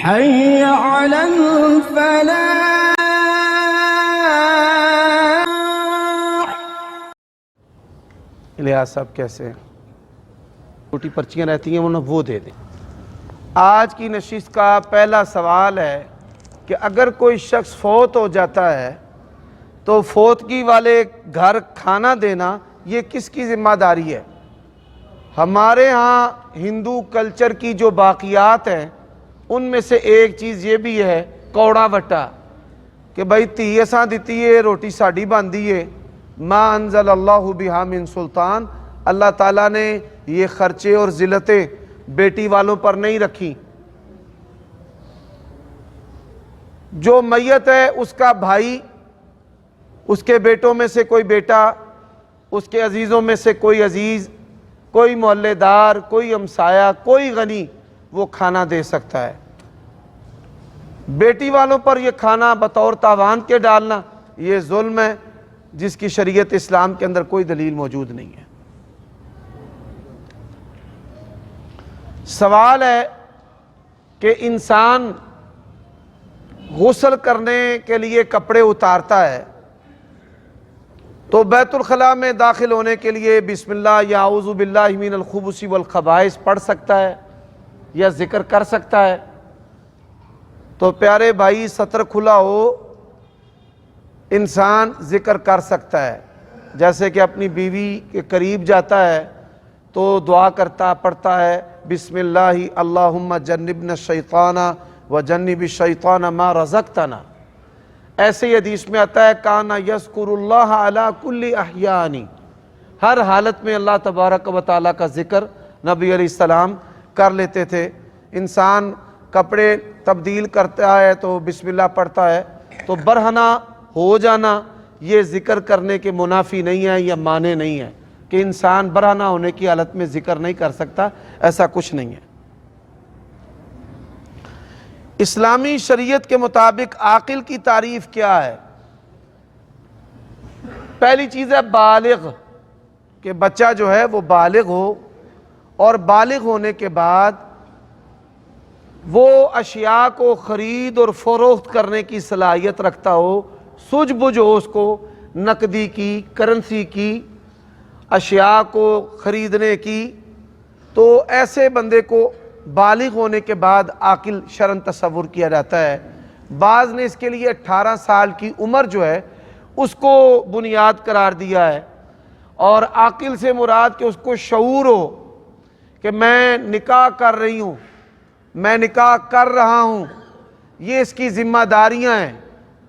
حي على الفلاح. الیاس صاحب کیسے ہیں؟ چھوٹی پرچیاں رہتی ہیں انہیں وہ دے دیں۔ آج کی نشست کا پہلا سوال ہے کہ اگر کوئی شخص فوت ہو جاتا ہے تو فوتگی والے گھر کھانا دینا یہ کس کی ذمہ داری ہے؟ ہمارے ہاں ہندو کلچر کی جو باقیات ہیں ان میں سے ایک چیز یہ بھی ہے کوڑا وٹا کہ بھائی تی اساں دیتی ہے روٹی ساڑی باندھی ہے، ما انزل اللہ بہا من سلطان، اللہ تعالیٰ نے یہ خرچے اور ذلتیں بیٹی والوں پر نہیں رکھی۔ جو میت ہے اس کا بھائی، اس کے بیٹوں میں سے کوئی بیٹا، اس کے عزیزوں میں سے کوئی عزیز، کوئی محلے دار، کوئی ہمسایہ، کوئی غنی وہ کھانا دے سکتا ہے۔ بیٹی والوں پر یہ کھانا بطور تاوان کے ڈالنا یہ ظلم ہے جس کی شریعت اسلام کے اندر کوئی دلیل موجود نہیں ہے۔ سوال ہے کہ انسان غسل کرنے کے لیے کپڑے اتارتا ہے تو بیت الخلاء میں داخل ہونے کے لیے بسم اللہ یا اعوذ باللہ من الخبث والخبائث پڑھ سکتا ہے یا ذکر کر سکتا ہے؟ تو پیارے بھائی سطر کھلا ہو انسان ذکر کر سکتا ہے، جیسے کہ اپنی بیوی کے قریب جاتا ہے تو دعا کرتا پڑھتا ہے بسم اللہ اللہم جنبنا الشیطان وجنب الشیطان ما رزقتنا۔ ایسے ہی حدیث میں آتا ہے کانا یذکر اللہ علی کل احیانی، ہر حالت میں اللہ تبارک و تعالیٰ کا ذکر نبی علیہ السلام کر لیتے تھے۔ انسان کپڑے تبدیل کرتا ہے تو بسم اللہ پڑھتا ہے تو برہنہ ہو جانا یہ ذکر کرنے کے منافی نہیں ہے یا معنی نہیں ہے کہ انسان برہنہ ہونے کی حالت میں ذکر نہیں کر سکتا، ایسا کچھ نہیں ہے۔ اسلامی شریعت کے مطابق عاقل کی تعریف کیا ہے؟ پہلی چیز ہے بالغ، کہ بچہ جو ہے وہ بالغ ہو اور بالغ ہونے کے بعد وہ اشیاء کو خرید اور فروخت کرنے کی صلاحیت رکھتا ہو، سوجھ بوجھ ہو اس کو نقدی کی، کرنسی کی، اشیاء کو خریدنے کی، تو ایسے بندے کو بالغ ہونے کے بعد عاقل شرعاً تصور کیا جاتا ہے۔ بعض نے اس کے لیے 18 سال کی عمر جو ہے اس کو بنیاد قرار دیا ہے، اور عاقل سے مراد کہ اس کو شعور ہو کہ میں نکاح کر رہی ہوں، میں نکاح کر رہا ہوں، یہ اس کی ذمہ داریاں ہیں۔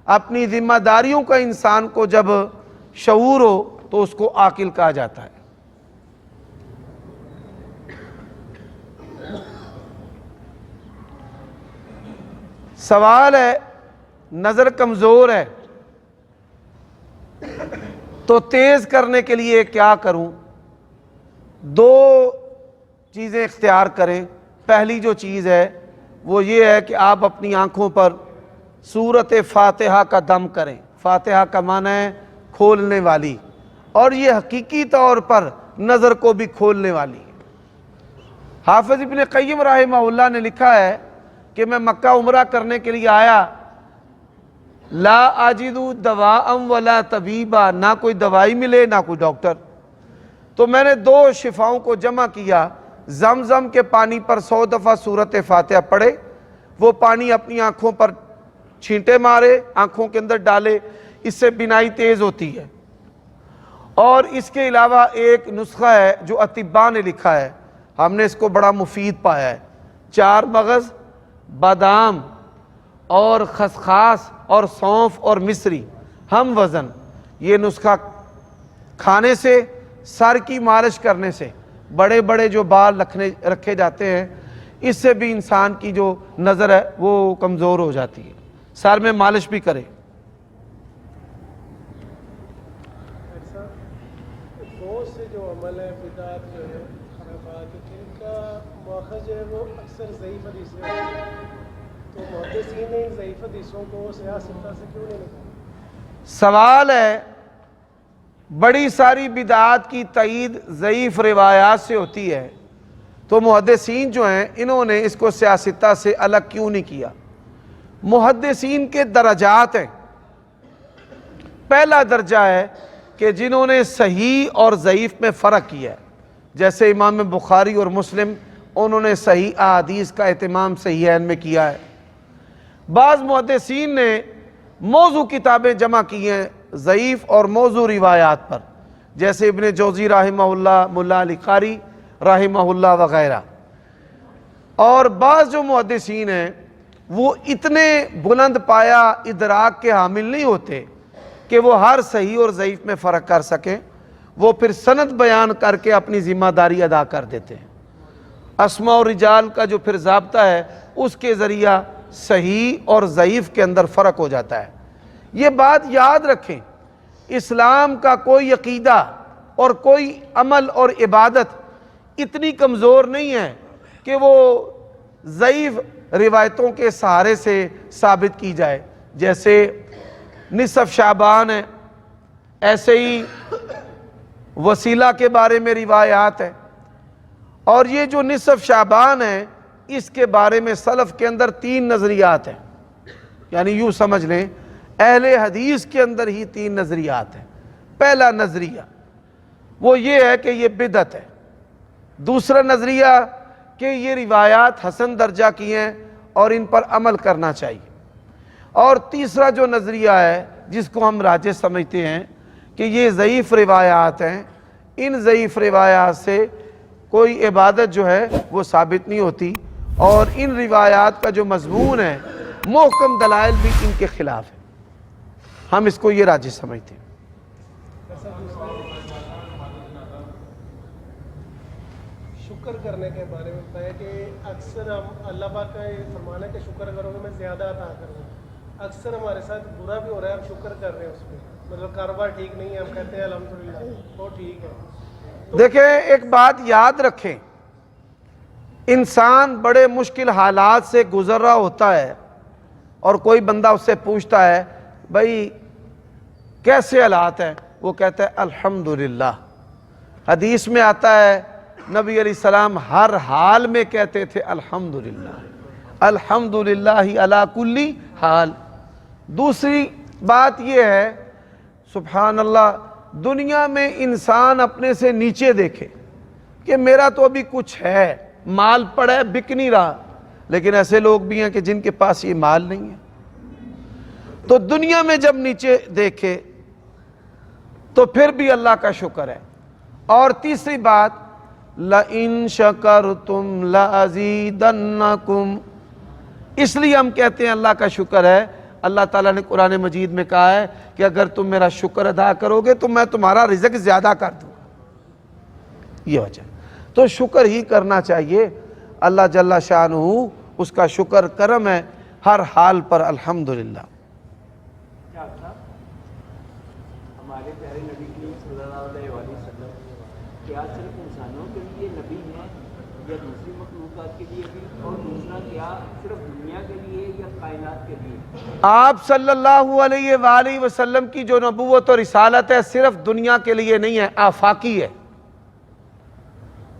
اپنی ذمہ داریوں کا انسان کو جب شعور ہو تو اس کو عاقل کہا جاتا ہے۔ سوال ہے نظر کمزور ہے تو تیز کرنے کے لیے کیا کروں؟ دو چیزیں اختیار کریں۔ پہلی جو چیز ہے وہ یہ ہے کہ آپ اپنی آنکھوں پر سورۃ فاتحہ کا دم کریں۔ فاتحہ کا معنی ہے کھولنے والی، اور یہ حقیقی طور پر نظر کو بھی کھولنے والی ہے۔ حافظ ابن قیم رحمہ اللہ نے لکھا ہے کہ میں مکہ عمرہ کرنے کے لیے آیا، لا اجد دواء ولا طبیبا، نہ کوئی دوائی ملے نہ کوئی ڈاکٹر، تو میں نے دو شفاؤں کو جمع کیا، زمزم کے پانی پر 100 دفعہ سورۃ فاتحہ پڑھے، وہ پانی اپنی آنکھوں پر چھینٹے مارے، آنکھوں کے اندر ڈالے، اس سے بینائی تیز ہوتی ہے۔ اور اس کے علاوہ ایک نسخہ ہے جو اطباء نے لکھا ہے، ہم نے اس کو بڑا مفید پایا ہے، 4 مغز، بادام اور خسخاس اور سونف اور مصری ہم وزن، یہ نسخہ کھانے سے، سر کی مالش کرنے سے، بڑے بڑے جو بال رکھے جاتے ہیں اس سے بھی انسان کی جو نظر ہے وہ کمزور ہو جاتی ہے، سر میں مالش بھی کرے۔ بہت سے جو عمل ہے بدعات جو ہے خرابات، ان کا مؤخذ جو ہے وہ اکثر ضعیف حدیثیں ہوتی ہیں، تو محدثین نے ان ضعیف حدیثوں کو صحیح ستہ سے کیوں نہیں نکالا؟ سوال ہے بڑی ساری بدعات کی تائید ضعیف روایات سے ہوتی ہے، تو محدثین جو ہیں انہوں نے اس کو سیاستہ سے الگ کیوں نہیں کیا؟ محدثین کے درجات ہیں. پہلا درجہ ہے کہ جنہوں نے صحیح اور ضعیف میں فرق کیا ہے، جیسے امام بخاری اور مسلم، انہوں نے صحیح احادیث کا اہتمام صحیحین میں کیا ہے. بعض محدثین نے موضوع کتابیں جمع کی ہیں ضعیف اور موضوع روایات پر، جیسے ابن جوزی رحمہ اللہ، ملا علی قاری رحمہ اللہ وغیرہ. اور بعض جو محدثین ہیں وہ اتنے بلند پایا ادراک کے حامل نہیں ہوتے کہ وہ ہر صحیح اور ضعیف میں فرق کر سکیں، وہ پھر سند بیان کر کے اپنی ذمہ داری ادا کر دیتے ہیں. اسماء و رجال کا جو پھر ضابطہ ہے اس کے ذریعہ صحیح اور ضعیف کے اندر فرق ہو جاتا ہے. یہ بات یاد رکھیں، اسلام کا کوئی عقیدہ اور کوئی عمل اور عبادت اتنی کمزور نہیں ہے کہ وہ ضعیف روایتوں کے سہارے سے ثابت کی جائے. جیسے نصف شعبان ہے، ایسے ہی وسیلہ کے بارے میں روایات ہیں. اور یہ جو نصف شعبان ہے اس کے بارے میں سلف کے اندر 3 نظریات ہیں، یعنی یوں سمجھ لیں اہل حدیث کے اندر ہی 3 نظریات ہیں. پہلا نظریہ وہ یہ ہے کہ یہ بدعت ہے. دوسرا نظریہ کہ یہ روایات حسن درجہ کی ہیں اور ان پر عمل کرنا چاہیے. اور تیسرا جو نظریہ ہے جس کو ہم راجح سمجھتے ہیں کہ یہ ضعیف روایات ہیں، ان ضعیف روایات سے کوئی عبادت جو ہے وہ ثابت نہیں ہوتی، اور ان روایات کا جو مضمون ہے محکم دلائل بھی ان کے خلاف ہے. ہم اس کو یہ راجح سمجھتے ہیں. شکر کرنے کے بارے میں بتایا کہ اکثر ہم اللہ پاک کا یہ فرمان ہے کہ شکر کرو گے میں زیادہ عطا کروں گا. اکثر ہمارے ساتھ برا بھی ہو رہا ہے، ہم شکر کر رہے ہیں اس پہ، مطلب کاروبار ٹھیک نہیں ہے، ہم کہتے ہیں الحمدللہ وہ ٹھیک ہے. دیکھیں ایک بات یاد رکھیں، انسان بڑے مشکل حالات سے گزر رہا ہوتا ہے اور کوئی بندہ اس سے پوچھتا ہے بھائی کیسے حالات ہیں، وہ کہتا ہے الحمدللہ. حدیث میں آتا ہے نبی علیہ السلام ہر حال میں کہتے تھے الحمدللہ، الحمدللہ علی کل حال. دوسری بات یہ ہے سبحان اللہ، دنیا میں انسان اپنے سے نیچے دیکھے کہ میرا تو ابھی کچھ ہے، مال پڑا ہے بک نہیں رہا، لیکن ایسے لوگ بھی ہیں کہ جن کے پاس یہ مال نہیں ہے. تو دنیا میں جب نیچے دیکھے تو پھر بھی اللہ کا شکر ہے. اور تیسری بات لَإِن شَكَرْتُمْ لَأَزِيدَنَّكُمْ، اس لیے ہم کہتے ہیں اللہ کا شکر ہے. اللہ تعالیٰ نے قرآن مجید میں کہا ہے کہ اگر تم میرا شکر ادا کرو گے تو میں تمہارا رزق زیادہ کر دوں گا. یہ وجہ، تو شکر ہی کرنا چاہیے. اللہ جل شانہ اس کا شکر کرم ہے ہر حال پر الحمدللہ. ہمارے پیارے نبی کریم صلی اللہ علیہ وسلم کیا صرف انسانوں کے لیے نبی ہیں یا دوسری مخلوقات کے لیے بھی؟ اور دوسرا کیا صرف دنیا کے لیے یا کائنات کے لیے؟ آپ صلی اللہ علیہ وآلہ وسلم کی جو نبوت اور رسالت ہے صرف دنیا کے لیے نہیں ہے، آفاقی ہے.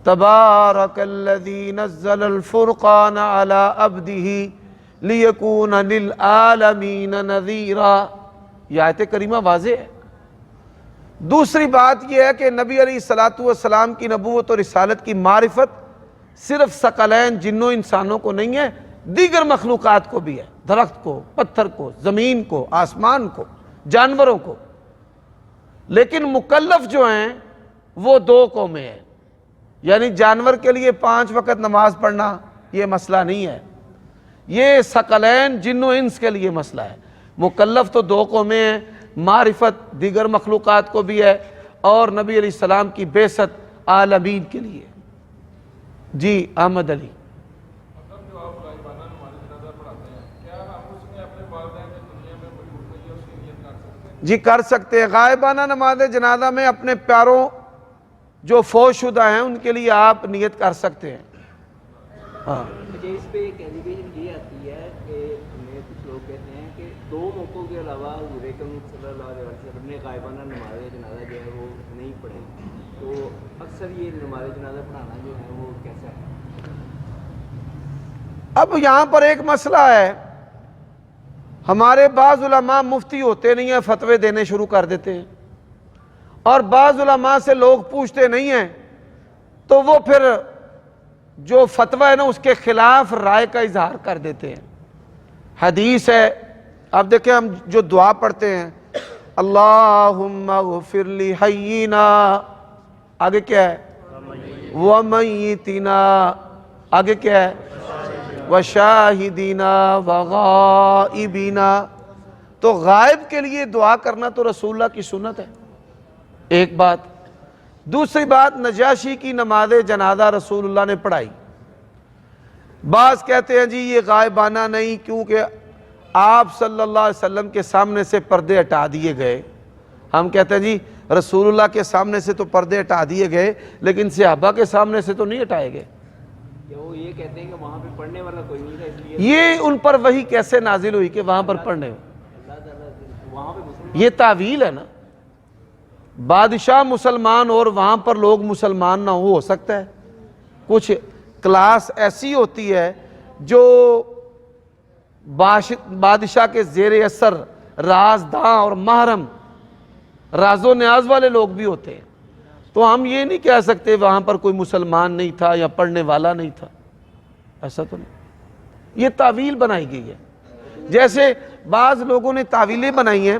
تبارک الذی نزل الفرقان علی عبدہ لیکون للعالمین نذیرا. یہ آیت کریمہ واضح ہے. دوسری بات یہ ہے کہ نبی علیہ السلام کی نبوت اور رسالت کی معرفت صرف ثقلین جنوں انسانوں کو نہیں ہے، دیگر مخلوقات کو بھی ہے، درخت کو، پتھر کو، زمین کو، آسمان کو، جانوروں کو. لیکن مکلف جو ہیں وہ 2 قومیں ہیں، یعنی جانور کے لیے 5 وقت نماز پڑھنا یہ مسئلہ نہیں ہے، یہ ثقلین جن و انس کے لیے مسئلہ ہے. مکلف تو 2 قومیں ہیں، معرفت دیگر مخلوقات کو بھی ہے اور نبی علیہ السلام کی بعثت عالمین کے لیے. جی احمد علی. جی کر سکتے ہیں. غائبانہ نماز جنازہ میں اپنے پیاروں جو فوت شدہ ہیں ان کے لیے آپ نیت کر سکتے ہیں. ہاں مجھے اس پہ ایک ایلیگیشن یہ آتی ہے کہ ہمیں کچھ لوگ کہتے ہیں کہ 2 موقعوں کے علاوہ حضور اکرم صلی اللہ علیہ وسلم نے غائبانہ نماز جنازہ جو ہے وہ نہیں پڑھی، تو اکثر یہ نماز جنازہ پڑھانا جو ہے وہ کیسا ہے؟ اب یہاں پر ایک مسئلہ ہے، ہمارے بعض علماء مفتی ہوتے نہیں ہیں، فتوے دینے شروع کر دیتے ہیں، اور بعض علماء سے لوگ پوچھتے نہیں ہیں، تو وہ پھر جو فتویٰ ہے نا اس کے خلاف رائے کا اظہار کر دیتے ہیں۔ حدیث ہے، آپ دیکھیں ہم جو دعا پڑھتے ہیں، اللہم اغفر لی حینا، آگے کیا ہے، ومیتنا، آگے کیا ہے، وشاہدینا وغائبینا، تو غائب کے لیے دعا کرنا تو رسول اللہ کی سنت ہے، ایک بات۔ دوسری بات، نجاشی کی نماز جنازہ رسول اللہ نے پڑھائی۔ بعض کہتے ہیں جی یہ غائبانہ نہیں، کیونکہ آپ صلی اللہ علیہ وسلم کے سامنے سے پردے ہٹا دیے گئے۔ ہم کہتے ہیں جی رسول اللہ کے سامنے سے تو پردے ہٹا دیے گئے، لیکن صحابہ کے سامنے سے تو نہیں ہٹائے گئے۔ کیا وہ یہ کہتے ہیں کہ وہاں پہ پڑھنے والا کوئی نہیں تھا، اس لیے یہ ان پر وحی کیسے نازل ہوئی کہ وہاں پر پڑھنے ہو؟ اللہ تعالیٰ وہاں پہ مسلمان یہ تعویل ہے نا، بادشاہ مسلمان اور وہاں پر لوگ مسلمان نہ ہو سکتا ہے۔ کچھ کلاس ایسی ہوتی ہے جو بادشاہ کے زیر اثر رازداں اور محرم راز و نیاز والے لوگ بھی ہوتے ہیں، تو ہم یہ نہیں کہہ سکتے وہاں پر کوئی مسلمان نہیں تھا یا پڑھنے والا نہیں تھا، ایسا تو نہیں۔ یہ تعویل بنائی گئی ہے، جیسے بعض لوگوں نے تعویلیں بنائی ہیں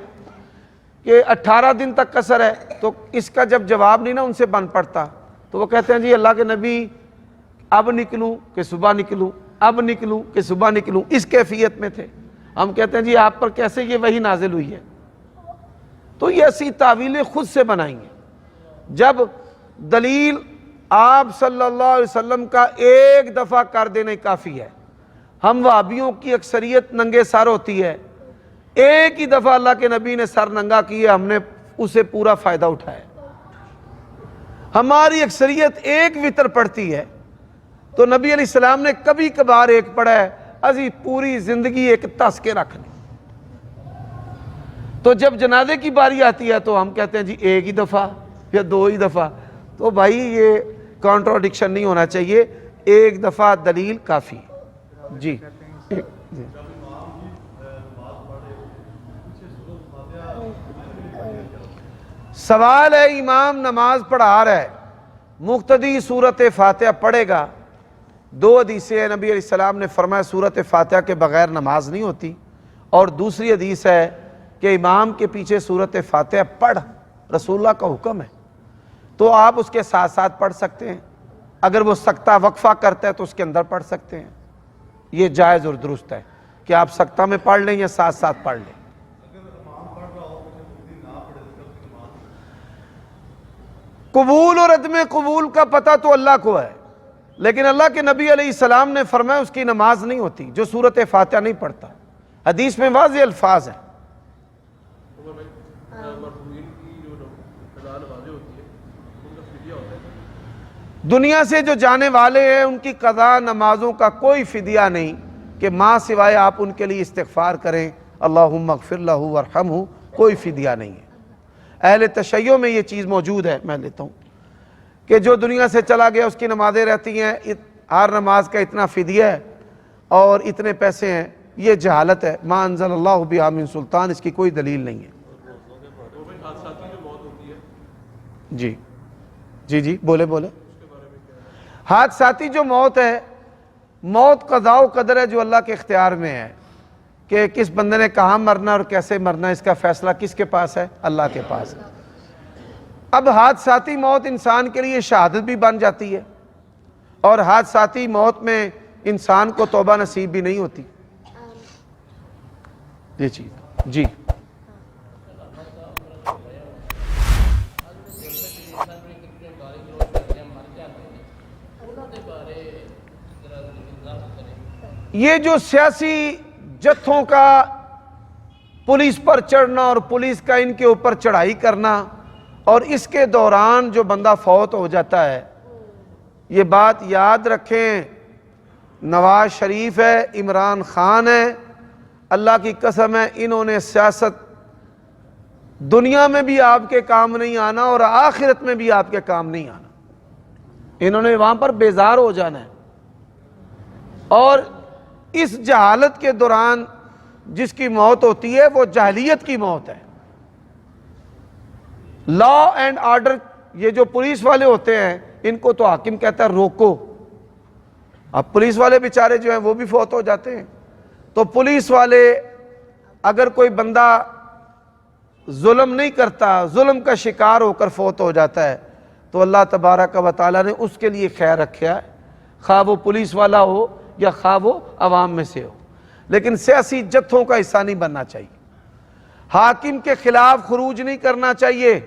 کہ 18 دن تک قصر ہے، تو اس کا جب جواب نہیں نا ان سے بن پڑتا، تو وہ کہتے ہیں جی اللہ کے نبی اب نکلوں کہ صبح نکلوں، اب نکلوں کہ صبح نکلوں، اس کیفیت میں تھے۔ ہم کہتے ہیں جی آپ پر کیسے یہ وحی نازل ہوئی ہے؟ تو یہ ایسی تعویلیں خود سے بنائی ہیں۔ جب دلیل آپ صلی اللہ علیہ وسلم کا ایک دفعہ کر دینے کافی ہے۔ ہم وہابیوں کی اکثریت ننگے سر ہوتی ہے، ایک ہی دفعہ اللہ کے نبی نے سر ننگا کیا، ہم نے اسے پورا فائدہ اٹھایا۔ ہماری اکثریت ایک وتر پڑھتی ہے، تو نبی علیہ السلام نے کبھی کبھار ایک پڑھا ہے، ازی پوری زندگی ایک تس کے رکھنی۔ تو جب جنازے کی باری آتی ہے تو ہم کہتے ہیں جی ایک ہی دفعہ یا دو ہی دفعہ، تو بھائی یہ کانٹراڈکشن نہیں ہونا چاہیے، ایک دفعہ دلیل کافی۔ جی سوال ہے، امام نماز پڑھا رہا ہے، مقتدی سورت فاتحہ پڑھے گا، دو حدیثیں ہیں، نبی علیہ السلام نے فرمایا سورت فاتحہ کے بغیر نماز نہیں ہوتی، اور دوسری حدیث ہے کہ امام کے پیچھے سورت فاتحہ پڑھ، رسول اللہ کا حکم ہے، تو آپ اس کے ساتھ ساتھ پڑھ سکتے ہیں، اگر وہ سکتہ وقفہ کرتا ہے تو اس کے اندر پڑھ سکتے ہیں، یہ جائز اور درست ہے کہ آپ سکتہ میں پڑھ لیں یا ساتھ ساتھ پڑھ لیں۔ قبول اور عدم قبول کا پتہ تو اللہ کو ہے، لیکن اللہ کے نبی علیہ السلام نے فرمایا اس کی نماز نہیں ہوتی جو سورت فاتحہ نہیں پڑھتا، حدیث میں واضح الفاظ ہیں۔ دنیا سے جو جانے والے ہیں ان کی قضا نمازوں کا کوئی فدیہ نہیں کہ ماں سوائے آپ ان کے لیے استغفار کریں، اللہم اغفر لہ ورحمہ، کوئی فدیہ نہیں ہے۔ اہل تشیع میں یہ چیز موجود ہے، میں لیتا ہوں کہ جو دنیا سے چلا گیا اس کی نمازیں رہتی ہیں، ہر نماز کا اتنا فدیہ ہے اور اتنے پیسے ہیں، یہ جہالت ہے، ما انزل اللہ بہا من سلطان، اس کی کوئی دلیل نہیں ہے۔ جی جی جی بولے بولے۔ حادثاتی جو موت ہے، موت قضاء و قدر ہے جو اللہ کے اختیار میں ہے کہ کس بندے نے کہاں مرنا اور کیسے مرنا، اس کا فیصلہ کس کے پاس ہے؟ اللہ کے پاس ہے۔ اب حادثاتی موت انسان کے لیے شہادت بھی بن جاتی ہے، اور حادثاتی موت میں انسان کو توبہ نصیب بھی نہیں ہوتی، یہ چیز۔ جی یہ جو سیاسی جتھوں کا پولیس پر چڑھنا اور پولیس کا ان کے اوپر چڑھائی کرنا، اور اس کے دوران جو بندہ فوت ہو جاتا ہے، یہ بات یاد رکھیں، نواز شریف ہے، عمران خان ہے، اللہ کی قسم ہے انہوں نے سیاست دنیا میں بھی آپ کے کام نہیں آنا اور آخرت میں بھی آپ کے کام نہیں آنا، انہوں نے وہاں پر بیزار ہو جانا ہے۔ اور اس جہالت کے دوران جس کی موت ہوتی ہے وہ جاہلیت کی موت ہے. لا اینڈ آرڈر، یہ جو پولیس والے ہوتے ہیں ان کو تو حاکم کہتا ہے روکو. اب پولیس والے بیچارے جو ہیں وہ بھی فوت ہو جاتے ہیں. تو پولیس والے اگر کوئی بندہ ظلم نہیں کرتا، ظلم کا شکار ہو کر فوت ہو جاتا ہے تو اللہ تبارک و تعالیٰ نے اس کے لیے خیر رکھا ہے، خواہ وہ پولیس والا ہو یا خواہ وہ عوام میں سے ہو. لیکن سیاسی جتھوں کا حصہ نہیں بننا چاہیے، حاکم کے خلاف خروج نہیں کرنا چاہیے.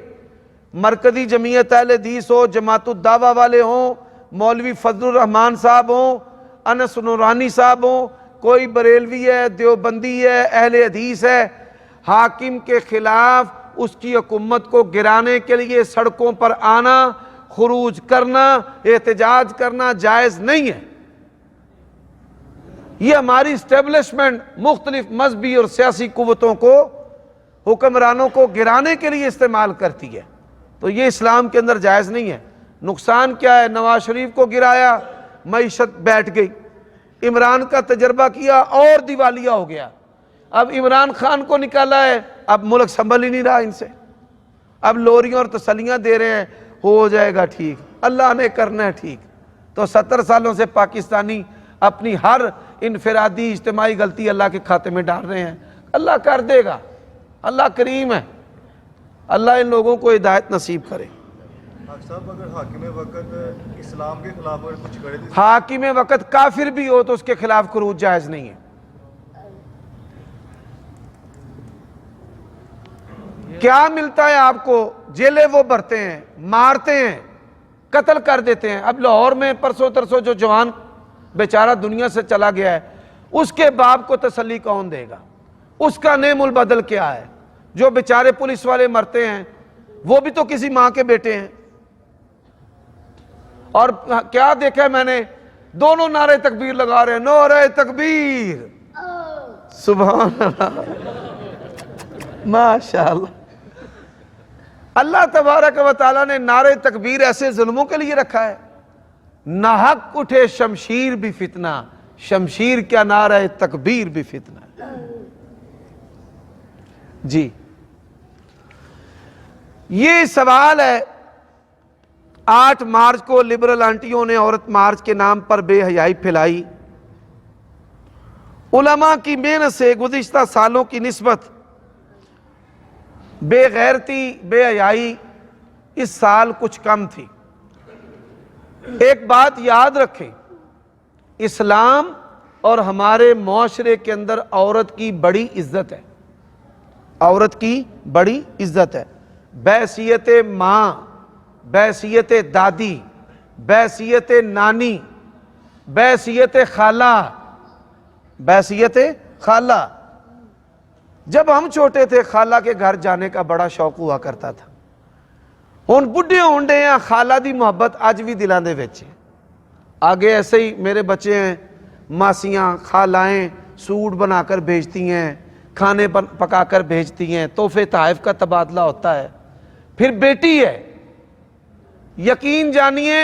مرکزی جمعیت اہل حدیث ہو، جماعت الدعوہ والے ہوں، مولوی فضل الرحمان صاحب ہوں، انس نورانی صاحب ہوں، کوئی بریلوی ہے، دیوبندی ہے، اہل حدیث ہے، حاکم کے خلاف اس کی حکومت کو گرانے کے لیے سڑکوں پر آنا، خروج کرنا، احتجاج کرنا جائز نہیں ہے. یہ ہماری اسٹیبلشمنٹ مختلف مذہبی اور سیاسی قوتوں کو، حکمرانوں کو گرانے کے لیے استعمال کرتی ہے، تو یہ اسلام کے اندر جائز نہیں ہے. نقصان کیا ہے؟ نواز شریف کو گرایا، معیشت بیٹھ گئی. عمران کا تجربہ کیا اور دیوالیہ ہو گیا. اب عمران خان کو نکالا ہے، اب ملک سنبھل ہی نہیں رہا ان سے. اب لوریاں اور تسلیاں دے رہے ہیں ہو جائے گا ٹھیک، اللہ نے کرنا ہے ٹھیک. تو 70 سالوں سے پاکستانی اپنی ہر انفرادی اجتماعی غلطی اللہ کے کھاتے میں ڈال رہے ہیں. اللہ کر دے گا، اللہ کریم ہے. اللہ ان لوگوں کو ہدایت نصیب کرے. صاحب اگر حاکم وقت اسلام کے خلاف اگر کچھ کرے تو حاکم وقت کافر بھی ہو تو اس کے خلاف خروج جائز نہیں ہے. کیا ملتا ہے آپ کو؟ جیلیں وہ بھرتے ہیں، مارتے ہیں، قتل کر دیتے ہیں. اب لاہور میں پرسوں ترسوں جو جوان بیچارہ دنیا سے چلا گیا ہے، اس کے باپ کو تسلی کون دے گا؟ اس کا نعم البدل کیا ہے؟ جو بیچارے پولیس والے مرتے ہیں وہ بھی تو کسی ماں کے بیٹے ہیں. اور کیا دیکھا ہے میں نے؟ دونوں نعرے تکبیر لگا رہے ہیں، نعرہ تکبیر، سبحان اللہ، ماشاءاللہ. اللہ تبارک و تعالیٰ نے نعرہ تکبیر ایسے ظلموں کے لیے رکھا ہے. ناحق اٹھے شمشیر بھی فتنہ، شمشیر کیا نعرہ تکبیر بھی فتنہ. جی یہ سوال ہے. 8 مارچ کو لبرل آنٹیوں نے عورت مارچ کے نام پر بے حیائی پھیلائی. علماء کی محنت سے گزشتہ سالوں کی نسبت بے غیرتی، بے حیائی اس سال کچھ کم تھی. ایک بات یاد رکھیں، اسلام اور ہمارے معاشرے کے اندر عورت کی بڑی عزت ہے. عورت کی بڑی عزت ہے، بحیثیت ماں، بحیثیت دادی، بحیثیت نانی، بحیثیت خالہ، بحیثیت خالہ. جب ہم چھوٹے تھے خالہ کے گھر جانے کا بڑا شوق ہوا کرتا تھا. ہن بڈھے ہونڈے ہیں، خالہ دی محبت اج بھی دلاں دے وچ ہے. آگے ایسے ہی میرے بچے ہیں، ماسیاں، خالائیں سوٹ بنا کر بھیجتی ہیں، کھانے پکا کر بھیجتی ہیں، تحفے تحائف کا تبادلہ ہوتا ہے. پھر بیٹی ہے. یقین جانیے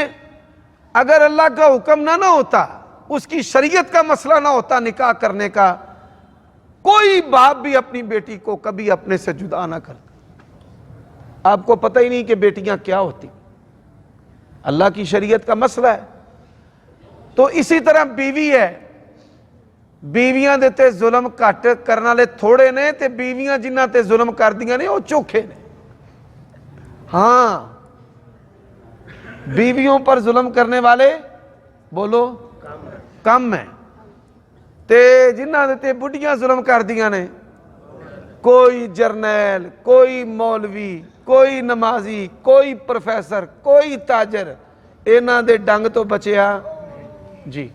اگر اللہ کا حکم نہ ہوتا، اس کی شریعت کا مسئلہ نہ ہوتا نکاح کرنے کا، کوئی باپ بھی اپنی بیٹی کو کبھی اپنے سے جدا نہ کرتا. آپ کو پتہ ہی نہیں کہ بیٹیاں کیا ہوتی. اللہ کی شریعت کا مسئلہ ہے. تو اسی طرح بیوی ہے. بیویاں دے تے ظلم کٹ کرنے والے تھوڑے نے، تے بیویاں جنہاں تے ظلم کر دیاں نے وہ چوکھے نے. ہاں، بیویوں پر ظلم کرنے والے بولو کم ہیں، تے جنہاں دے تے بڑھیاں ظلم کر دیاں نے، کوئی جرنیل، کوئی مولوی، کوئی نمازی، کوئی پروفیسر، کوئی تاجر انہاں دے ڈنگ تو بچیا. جی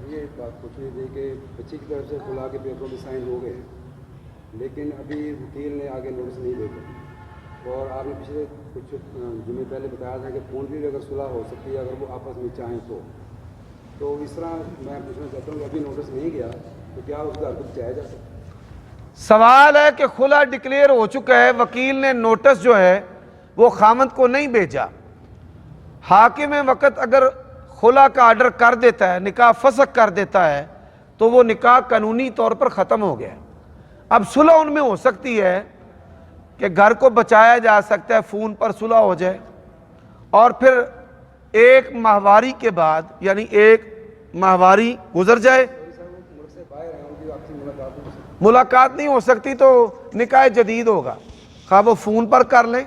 یہ بات پوچھ رہی تھی کہ بچی کی طرف سے کھلا کے پیپروں میں سائن ہو گئے ہیں، لیکن ابھی وکیل نے آگے نوٹس نہیں بھیجا. اور آپ نے پچھلے کچھ جمعے پہلے بتایا تھا کہ فون بھی اگر صلح ہو سکتی ہے اگر وہ آپس میں چاہیں تو اس طرح میں پوچھنا چاہتا ہوں کہ ابھی نوٹس نہیں گیا تو کیا اس گھر کو بچایا جا سکتا؟ سوال ہے کہ خلا ڈکلیئر ہو چکا ہے، وکیل نے نوٹس جو ہے وہ خامند کو نہیں بھیجا. حاکم وقت اگر خلا کا آرڈر کر دیتا ہے, نکاح فسخ کر دیتا ہے, تو وہ نکاح قانونی طور پر ختم ہو گیا. اب صلح ان میں ہو سکتی ہے کہ گھر کو بچایا جا سکتا ہے, فون پر صلح ہو جائے, اور پھر ایک ماہواری کے بعد, یعنی ایک ماہواری گزر جائے, ملاقات نہیں ہو سکتی تو نکاح جدید ہوگا, خواہ وہ فون پر کر لیں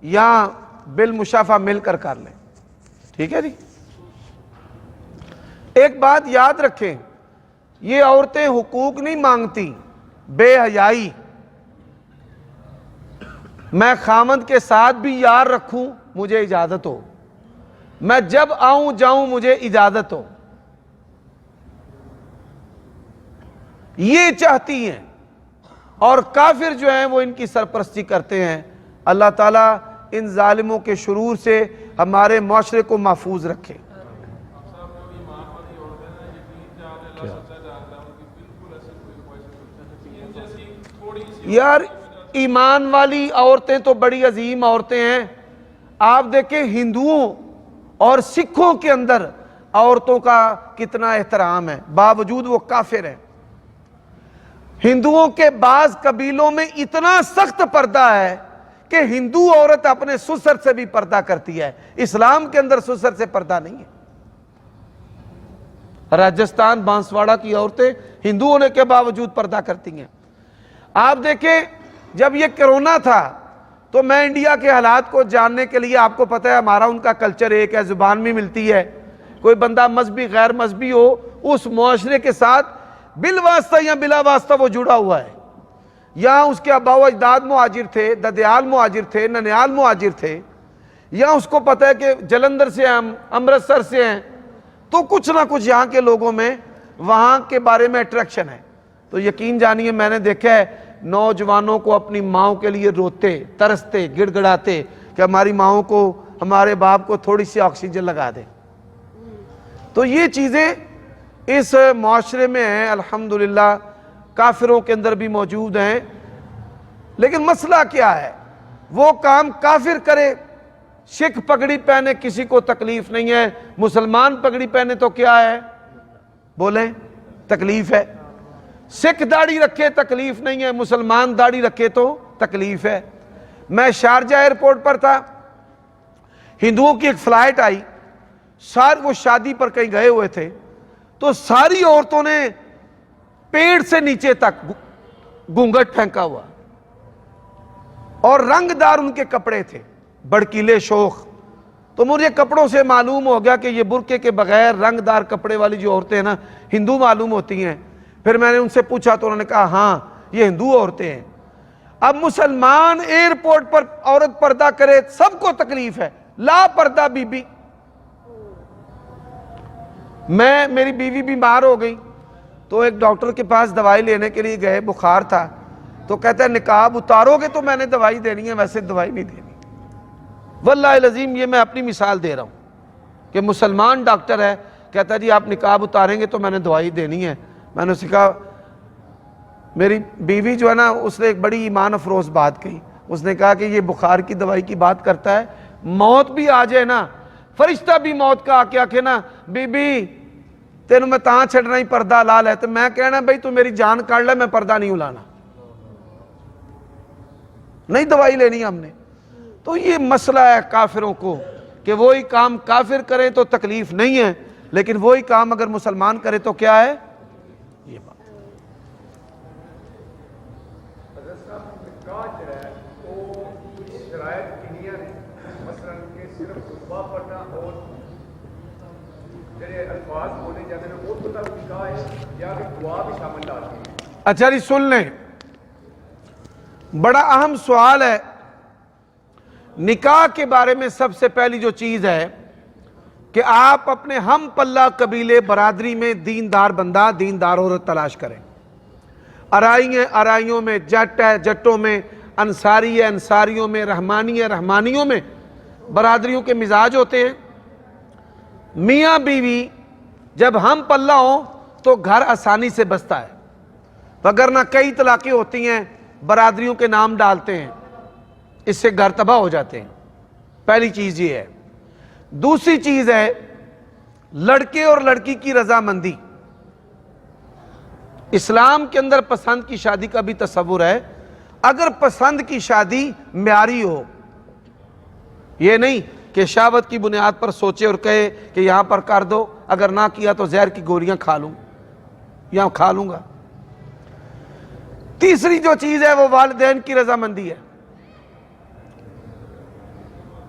یا بالمشافہ مل کر لیں. ٹھیک ہے جی. ایک بات یاد رکھیں, یہ عورتیں حقوق نہیں مانگتی, بے حیائی. میں خامند کے ساتھ بھی یار رکھوں مجھے اجازت ہو, میں جب آؤں جاؤں مجھے اجازت ہو, یہ چاہتی ہیں. اور کافر جو ہیں وہ ان کی سرپرستی کرتے ہیں. اللہ تعالیٰ ان ظالموں کے شرور سے ہمارے معاشرے کو محفوظ رکھے. یار ایمان والی عورتیں تو بڑی عظیم عورتیں ہیں. آپ دیکھیں ہندوؤں اور سکھوں کے اندر عورتوں کا کتنا احترام ہے, باوجود وہ کافر ہیں. ہندوؤں کے بعض قبیلوں میں اتنا سخت پردہ ہے کہ ہندو عورت اپنے سسر سے بھی پردہ کرتی ہے. اسلام کے اندر سسر سے پردہ نہیں ہے. راجستھان بانسواڑہ کی عورتیں ہندو ہونے کے باوجود پردہ کرتی ہیں. آپ دیکھیں جب یہ کرونا تھا تو میں انڈیا کے حالات کو جاننے کے لیے, آپ کو پتہ ہے ہمارا ان کا کلچر ایک ہے, زبان بھی ملتی ہے. کوئی بندہ مذہبی غیر مذہبی ہو, اس معاشرے کے ساتھ بالواسطہ یا بلا واسطہ وہ جڑا ہوا ہے. یا اس کے آباء و اجداد مہاجر تھے, ددیال مہاجر تھے, ننیال مہاجر تھے, یا اس کو پتہ ہے کہ جلندھر سے ہیں, امرتسر سے ہیں, تو کچھ نہ کچھ یہاں کے لوگوں میں وہاں کے بارے میں اٹریکشن ہے. تو یقین جانیے میں نے دیکھا ہے نوجوانوں کو اپنی ماؤں کے لیے روتے, ترستے, گڑ گڑاتے کہ ہماری ماؤں کو, ہمارے باپ کو تھوڑی سی آکسیجن لگا دیں. تو یہ چیزیں اس معاشرے میں ہیں, الحمدللہ کافروں کے اندر بھی موجود ہیں. لیکن مسئلہ کیا ہے, وہ کام کافر کرے, سکھ پگڑی پہنے کسی کو تکلیف نہیں ہے, مسلمان پگڑی پہنے تو کیا ہے, بولیں تکلیف ہے. سکھ داڑھی رکھے تکلیف نہیں ہے, مسلمان داڑھی رکھے تو تکلیف ہے. میں شارجہ ایئرپورٹ پر تھا, ہندوؤں کی ایک فلائٹ آئی, وہ شادی پر کہیں گئے ہوئے تھے, تو ساری عورتوں نے پیٹ سے نیچے تک گھونگھٹ پھینکا ہوا, اور رنگ دار ان کے کپڑے تھے, بڑکیلے شوخ. تو مجھے کپڑوں سے معلوم ہو گیا کہ یہ برقعے کے بغیر رنگ دار کپڑے والی جو عورتیں ہیں نا, ہندو معلوم ہوتی ہیں. پھر میں نے ان سے پوچھا تو انہوں نے کہا ہاں یہ ہندو عورتیں ہیں. اب مسلمان ایئرپورٹ پر عورت پردہ کرے سب کو تکلیف ہے, لا پردہ بی بی. میری بیوی بیمار ہو گئی تو ایک ڈاکٹر کے پاس دوائی لینے کے لیے گئے, بخار تھا, تو کہتا ہے نقاب اتارو گے تو میں نے دوائی دینی ہے, ویسے دوائی نہیں دینی. واللہ العظیم یہ میں اپنی مثال دے رہا ہوں کہ مسلمان ڈاکٹر ہے, کہتا جی آپ نقاب اتاریں گے تو میں نے دوائی دینی ہے. میں نے اسے کہا, میری بیوی جو ہے نا اس نے ایک بڑی ایمان افروز بات کہی. اس نے کہا کہ یہ بخار کی دوائی کی بات کرتا ہے, موت بھی آ جائے نا, فرشتہ بھی موت کا آ کے نا بی بی تینوں میں تاں چھڑنا ہی پردہ لا لے, تو میں کہنا بھائی تو میری جان کاٹ لے, میں پردہ نہیں الانا, نہیں دوائی لینی ہم نے. تو یہ مسئلہ ہے کافروں کو کہ وہی کام کافر کریں تو تکلیف نہیں ہے, لیکن وہی کام اگر مسلمان کرے تو کیا ہے, یہ بات. اچھا جی سن لیں, بڑا اہم سوال ہے. نکاح کے بارے میں سب سے پہلی جو چیز ہے کہ آپ اپنے ہم پلہ قبیلے برادری میں دیندار بندہ, دیندار عورت تلاش کریں. ارائی ہیں ارائیوں میں, جٹ ہے جٹوں میں, انصاری ہے انصاریوں میں, رحمانی ہے رحمانیوں میں. برادریوں کے مزاج ہوتے ہیں. میاں بیوی جب ہم پلہ ہوں تو گھر آسانی سے بستا ہے, وگرنہ کئی طلاقیں ہوتی ہیں, برادریوں کے نام ڈالتے ہیں, اس سے گھر تباہ ہو جاتے ہیں. پہلی چیز یہ ہے. دوسری چیز ہے لڑکے اور لڑکی کی رضامندی. اسلام کے اندر پسند کی شادی کا بھی تصور ہے. اگر پسند کی شادی معیاری ہو، یہ نہیں کہ شہوت کی بنیاد پر سوچے اور کہے کہ یہاں پر کر دو، اگر نہ کیا تو زہر کی گولیاں کھا لوں یا کھا لوں گا. تیسری جو چیز ہے وہ والدین کی رضامندی ہے،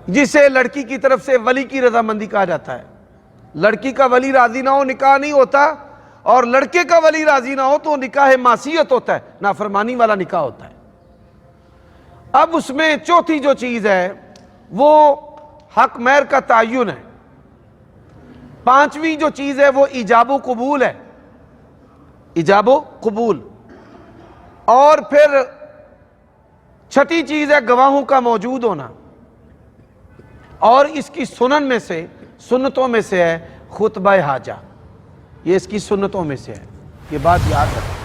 جسے لڑکی کی طرف سے ولی کی رضامندی کہا جاتا ہے. لڑکی کا ولی راضی نہ ہو نکاح نہیں ہوتا، اور لڑکے کا ولی راضی نہ ہو تو نکاح معصیت ہوتا ہے، نافرمانی والا نکاح ہوتا ہے. اب اس میں چوتھی جو چیز ہے وہ حق مہر کا تعین ہے. پانچویں جو چیز ہے وہ ایجاب و قبول ہے، ایجاب و قبول. اور پھر چھٹی چیز ہے گواہوں کا موجود ہونا، اور اس کی سنن میں سے، سنتوں میں سے ہے خطبہ حاجہ. یہ اس کی سنتوں میں سے ہے، یہ بات یاد رکھیں.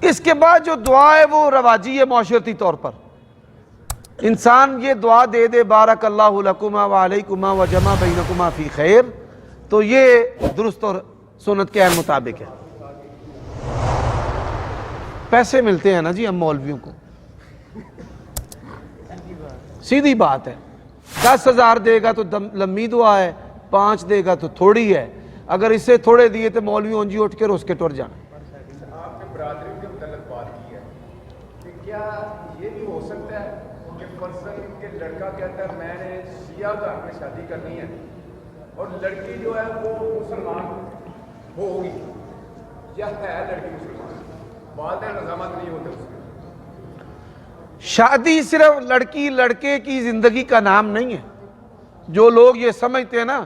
اس کے بعد جو دعا ہے وہ رواجی ہے معاشرتی طور پر. انسان یہ دعا دے دے بارک اللہ لکما وعلیکما وجمع بینکما فی خیر، تو یہ درست اور سنت کے مطابق ہے. پیسے ملتے ہیں نا جی ہم مولویوں کو، سیدھی بات ہے. 10,000 دے گا تو لمبی دعا ہے، 5 دے گا تو تھوڑی ہے. اگر اس سے تھوڑے دیے تو مولوی اونجی اٹھ کے روس کے ٹر جانا. آپ نے برادری کے متعلق بات کی ہے کہ کیا یہ بھی ہو سکتا ہے کہ فرضاً کہ لڑکا کہتا ہے میں نے شیعہ گھر میں شادی کرنی ہے اور لڑکی جو ہے وہ مسلمان ہوگی یا ہے لڑکی مسلمان، والدین رضامند نہیں ہوتے اس کے. شادی صرف لڑکی لڑکے کی زندگی کا نام نہیں ہے. جو لوگ یہ سمجھتے ہیں نا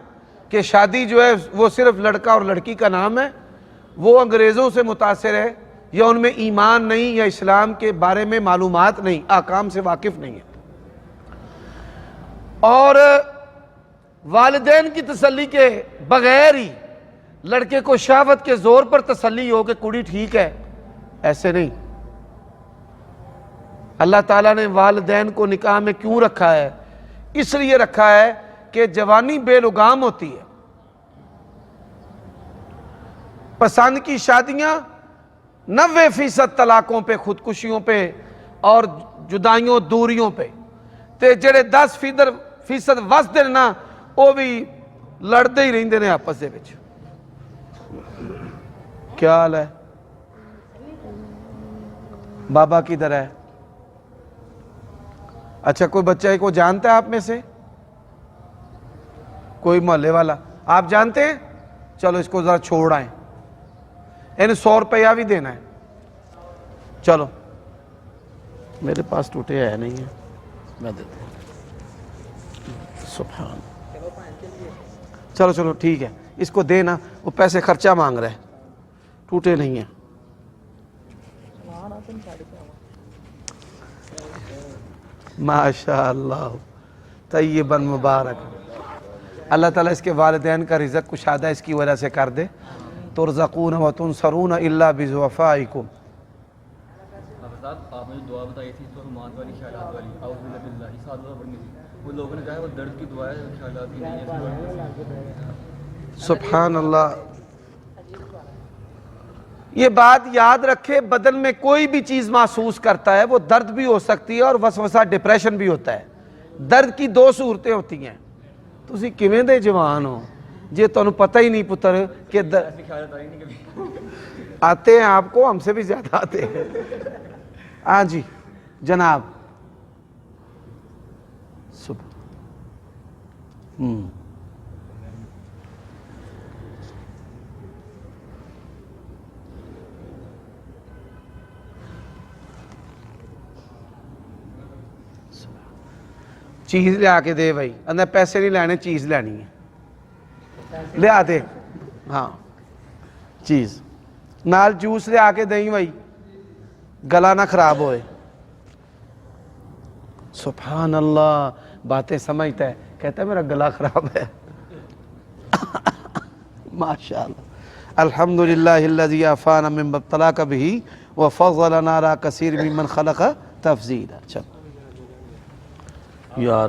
کہ شادی جو ہے وہ صرف لڑکا اور لڑکی کا نام ہے، وہ انگریزوں سے متاثر ہے، یا ان میں ایمان نہیں، یا اسلام کے بارے میں معلومات نہیں، احکام سے واقف نہیں ہے. اور والدین کی تسلی کے بغیر ہی لڑکے کو شہوت کے زور پر تسلی ہو کہ کڑی ٹھیک ہے، ایسے نہیں. اللہ تعالیٰ نے والدین کو نکاح میں کیوں رکھا ہے؟ اس لیے رکھا ہے کہ جوانی بے لگام ہوتی ہے. پسند کی شادیاں 90% طلاقوں پہ، خودکشیوں پہ اور جدائیوں دوریوں پہ، تے جڑے 10% وستے نا وہ بھی لڑتے ہی رہندے نے آپس دے وچ. کیا حال ہے؟ بابا کدھر ہے؟ اچھا کوئی بچہ کو جانتا ہے آپ میں سے؟ کوئی محلے والا آپ جانتے ہیں؟ چلو اس کو ذرا چھوڑ آئیں، انہیں 100 روپیہ بھی دینا ہے. چلو میرے پاس ٹوٹے ہے نہیں ہے، میں دیتا ہوں. سبحان. چلو چلو ٹھیک ہے، اس کو دینا، وہ پیسے خرچہ مانگ رہے، ٹوٹے نہیں ہیں. ماشاءاللہ طیباً مبارک. اللہ تعالیٰ اس کے والدین کا رزق کشادہ اس کی وجہ سے کر دے. ترزقون و تنصرون الا بضعفائکم. آپ نے دعا بتائی تھی توہمات والی، خیالات والی، اعوذ باللہ، ساتھ دعا پڑھنی تھی. وہ لوگوں نے کہا وہ درد کی دعا ہے، خیالات کی نہیں ہے. سبحان اللہ. یہ بات یاد رکھے، بدن میں کوئی بھی چیز محسوس کرتا ہے وہ درد بھی ہو سکتی ہے اور وسوسہ ڈپریشن بھی ہوتا ہے. درد کی 2 صورتیں ہوتی ہیں. تسی کیویں دے جوان ہو جے تانوں پتہ ہی نہیں پتر کہ آتے ہیں آپ کو، ہم سے بھی زیادہ آتے ہیں. ہاں جی جناب. چیز لیا کے دے بھائی، اندر پیسے نہیں لینے، چیز لینی ہے، لیا دے. ہاں چیز نال جوس لیا کے دیں بھائی، گلا نہ خراب ہوئے. سبحان اللہ. باتیں سمجھتا ہے، کہتا ہے میرا گلا خراب ہے. ماشاءاللہ. الحمدللہ الذی عافانا مما ابتلاک بہ وفضلنا علی کثیر ممن خلق تفضیلا. چل یار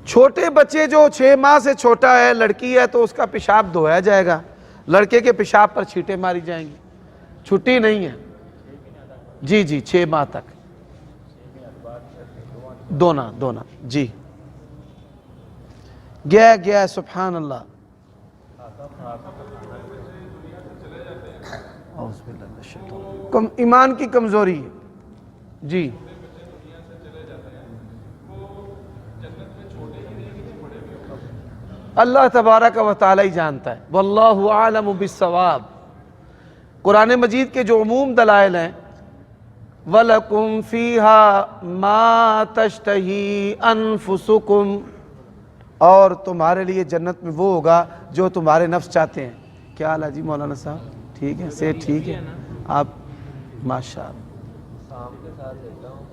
چھوٹے بچے جو 6 ماہ سے چھوٹا ہے، لڑکی ہے تو اس کا پیشاب دھویا جائے گا، لڑکے کے پیشاب پر چھینٹیں ماری جائیں گی، چھٹی نہیں ہے جی جی 6 ماہ تک دونا جی گیا سبحان اللہ. ایمان کی کمزوری ہے جی. اللہ تبارک و تعالی ہی جانتا ہے. واللہ اعلم بالصواب. قرآن مجید کے جو عموم دلائل ہیں، وَلَكُمْ فِيهَا مَا تَشْتَهِي أَنفُسُكُمْ، اور تمہارے لیے جنت میں وہ ہوگا جو تمہارے نفس چاہتے ہیں. کیا حال ہے جی مولانا صاحب؟ ٹھیک ہے، صحت ٹھیک ہے آپ؟ ماشاء اللہ. شام کے ساتھ لیتا ہوں،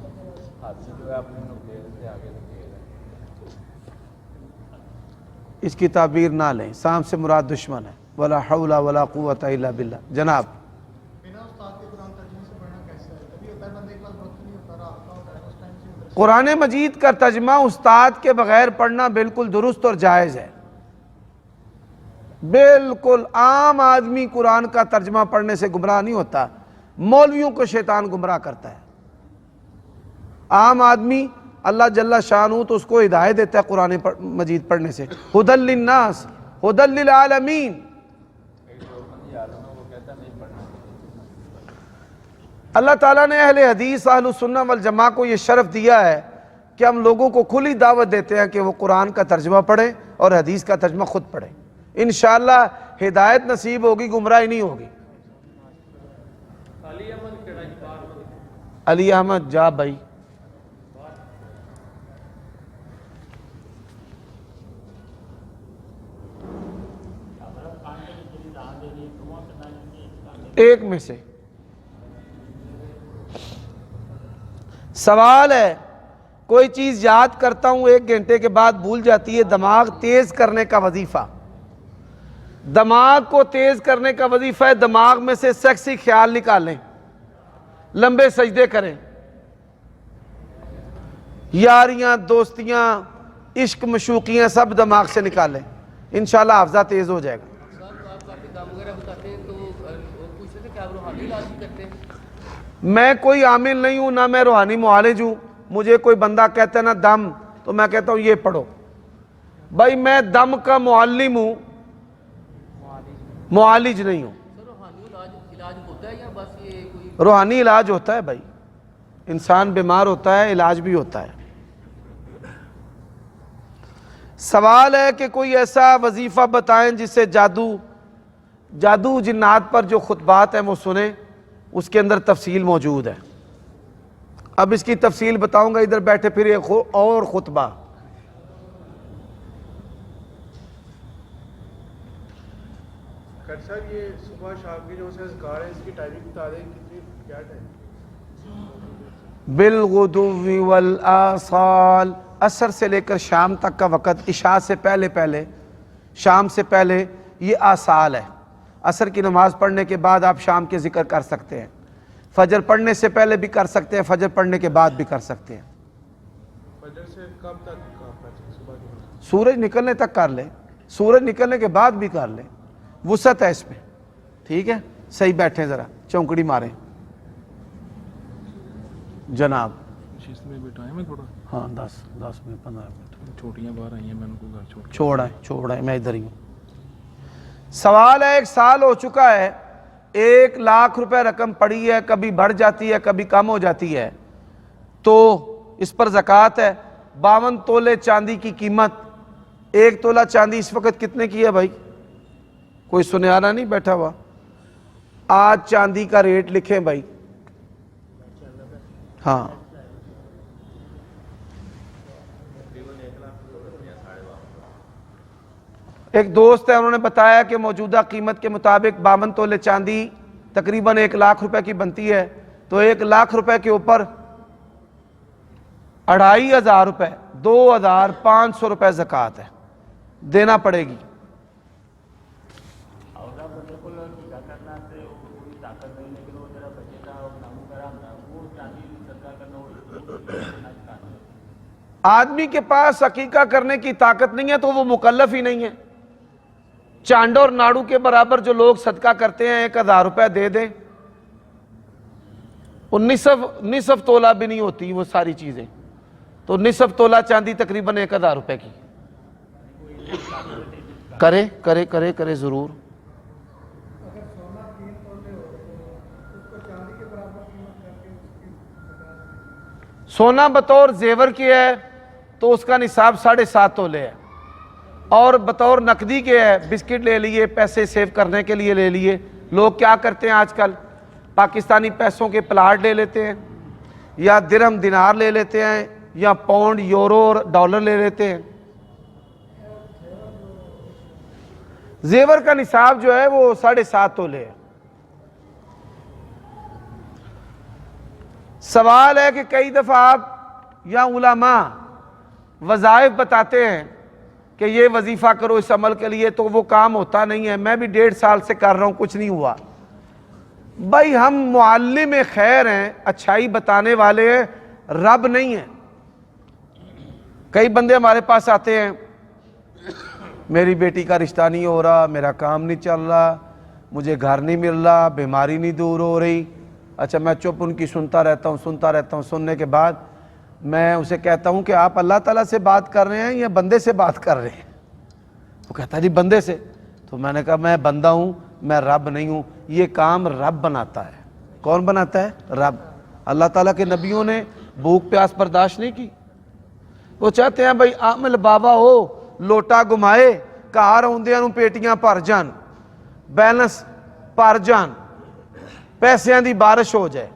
ہاتھ سے جو ہے اپنے نقطے سے آگے نکلے گا. اس کی تعبیر نہ لیں، سام سے مراد دشمن ہے. ولا حول ولا قوت الا باللہ. جناب قرآن مجید کا ترجمہ استاد کے بغیر پڑھنا بالکل درست اور جائز ہے. بالکل عام آدمی قرآن کا ترجمہ پڑھنے سے گمراہ نہیں ہوتا، مولویوں کو شیطان گمراہ کرتا ہے. عام آدمی اللہ جل شانہ تو اس کو ہدایت دیتا ہے قرآن مجید پڑھنے سے. ہدی للناس ہدی للعالمین. اللہ تعالیٰ نے اہل حدیث اہل سنہ والجماعہ کو یہ شرف دیا ہے کہ ہم لوگوں کو کھلی دعوت دیتے ہیں کہ وہ قرآن کا ترجمہ پڑھیں اور حدیث کا ترجمہ خود پڑھیں. انشاءاللہ ہدایت نصیب ہوگی، گمراہی نہیں ہوگی. علی احمد جا بھائی. ایک میں سے سوال ہے، کوئی چیز یاد کرتا ہوں 1 گھنٹے کے بعد بھول جاتی ہے. دماغ تیز کرنے کا وظیفہ، دماغ کو تیز کرنے کا وظیفہ ہے دماغ میں سے سیکسی خیال نکالیں، لمبے سجدے کریں، یاریاں دوستیاں عشق مشوقیاں سب دماغ سے نکالیں، انشاءاللہ حافظہ تیز ہو جائے گا. میں کوئی عامل نہیں ہوں، نہ میں روحانی معالج ہوں. مجھے کوئی بندہ کہتا ہے نا دم، تو میں کہتا ہوں یہ پڑھو. بھائی میں دم کا معلم ہوں، معالج نہیں ہوں. روحانی علاج ہوتا ہے بھائی، انسان بیمار ہوتا ہے علاج بھی ہوتا ہے. سوال ہے کہ کوئی ایسا وظیفہ بتائیں جس سے جادو جنات پر جو خطبات ہیں وہ سنیں، اس کے اندر تفصیل موجود ہے. اب اس کی تفصیل بتاؤں گا، ادھر بیٹھے پھر ایک اور خطبہ. کر صاحب یہ صبح شام کی جو سے اذکار ہے اس کی ٹائمنگ بتا دیں کتنی کیا ٹائم؟ بالغدو والآصال، عصر سے لے کر شام تک کا وقت، عشاء سے پہلے شام سے پہلے یہ آصال ہے. عصر کی نماز پڑھنے کے بعد آپ شام کے ذکر کر سکتے ہیں، فجر پڑھنے سے پہلے بھی کر سکتے ہیں، فجر پڑھنے کے بعد بھی کر سکتے ہیں. فجر سے کب تک؟ صبح کے سورج نکلنے تک کر لیں، سورج نکلنے کے بعد بھی کر لیں، وسعت ہے اس میں. ٹھیک ہے، صحیح بیٹھیں، ذرا چونکڑی ماریں جناب. ہاں 10 منٹ 15 منٹ چھوٹیاں باہر آئی ہیں، میں ان کو گھر چھوڑ آئے، میں ادھر ہی ہوں. سوال ہے، 1 سال ہو چکا ہے، 1 لاکھ روپے رقم پڑی ہے، کبھی بڑھ جاتی ہے کبھی کم ہو جاتی ہے، تو اس پر زکوٰۃ ہے. 52 تولے چاندی کی قیمت. 1 تولہ چاندی اس وقت کتنے کی ہے بھائی؟ کوئی سنیارا نہیں بیٹھا ہوا؟ آج چاندی کا ریٹ لکھیں بھائی. ہاں ایک دوست ہے، انہوں نے بتایا کہ موجودہ قیمت کے مطابق 52 تولے چاندی تقریباً 1 لاکھ روپے کی بنتی ہے، تو 1 لاکھ روپے کے اوپر 2500 روپے 2500 روپے زکوٰۃ ہے، دینا پڑے گی. آدمی کے پاس عقیقہ کرنے کی طاقت نہیں ہے تو وہ مکلف ہی نہیں ہے. چانڈ اور ناڑو کے برابر جو لوگ صدقہ کرتے ہیں 1000 روپے دے دیں, وہ نصف تولہ بھی نہیں ہوتی وہ ساری چیزیں, تو نصف تولہ چاندی تقریباً 1000 روپے کی. کرے کرے کرے کرے ضرور. سونا بطور زیور کے ہے تو اس کا نصاب 7.5 تولے ہے, اور بطور نقدی کے ہے بسکٹ لے لیے, پیسے سیو کرنے کے لیے لے لیے. لوگ کیا کرتے ہیں آج کل, پاکستانی پیسوں کے پلاٹ لے لیتے ہیں, یا درہم دینار لے لیتے ہیں, یا پاؤنڈ یورو اور ڈالر لے لیتے ہیں. زیور کا نصاب جو ہے وہ 7.5 تولے ہے. سوال ہے کہ کئی دفعہ آپ یا علماء وظائف بتاتے ہیں کہ یہ وظیفہ کرو اس عمل کے لیے, تو وہ کام ہوتا نہیں ہے. میں بھی 1.5 سال سے کر رہا ہوں, کچھ نہیں ہوا. بھائی ہم معلم خیر ہیں, اچھائی بتانے والے ہیں, رب نہیں ہیں. کئی بندے ہمارے پاس آتے ہیں, میری بیٹی کا رشتہ نہیں ہو رہا, میرا کام نہیں چل رہا, مجھے گھر نہیں مل رہا, بیماری نہیں دور ہو رہی. اچھا میں چپ ان کی سنتا رہتا ہوں. سننے کے بعد میں اسے کہتا ہوں کہ آپ اللہ تعالیٰ سے بات کر رہے ہیں یا بندے سے بات کر رہے ہیں؟ وہ کہتا ہے جی بندے سے. تو میں نے کہا میں بندہ ہوں, میں رب نہیں ہوں. یہ کام رب بناتا ہے. کون بناتا ہے؟ رب. اللہ تعالیٰ کے نبیوں نے بھوک پیاس برداشت نہیں کی. وہ چاہتے ہیں بھائی عامل بابا ہو, لوٹا گھمائے, کار آدھے پیٹیاں بھر جان, بیلنس بھر جان, پیسیاں دی بارش ہو جائے.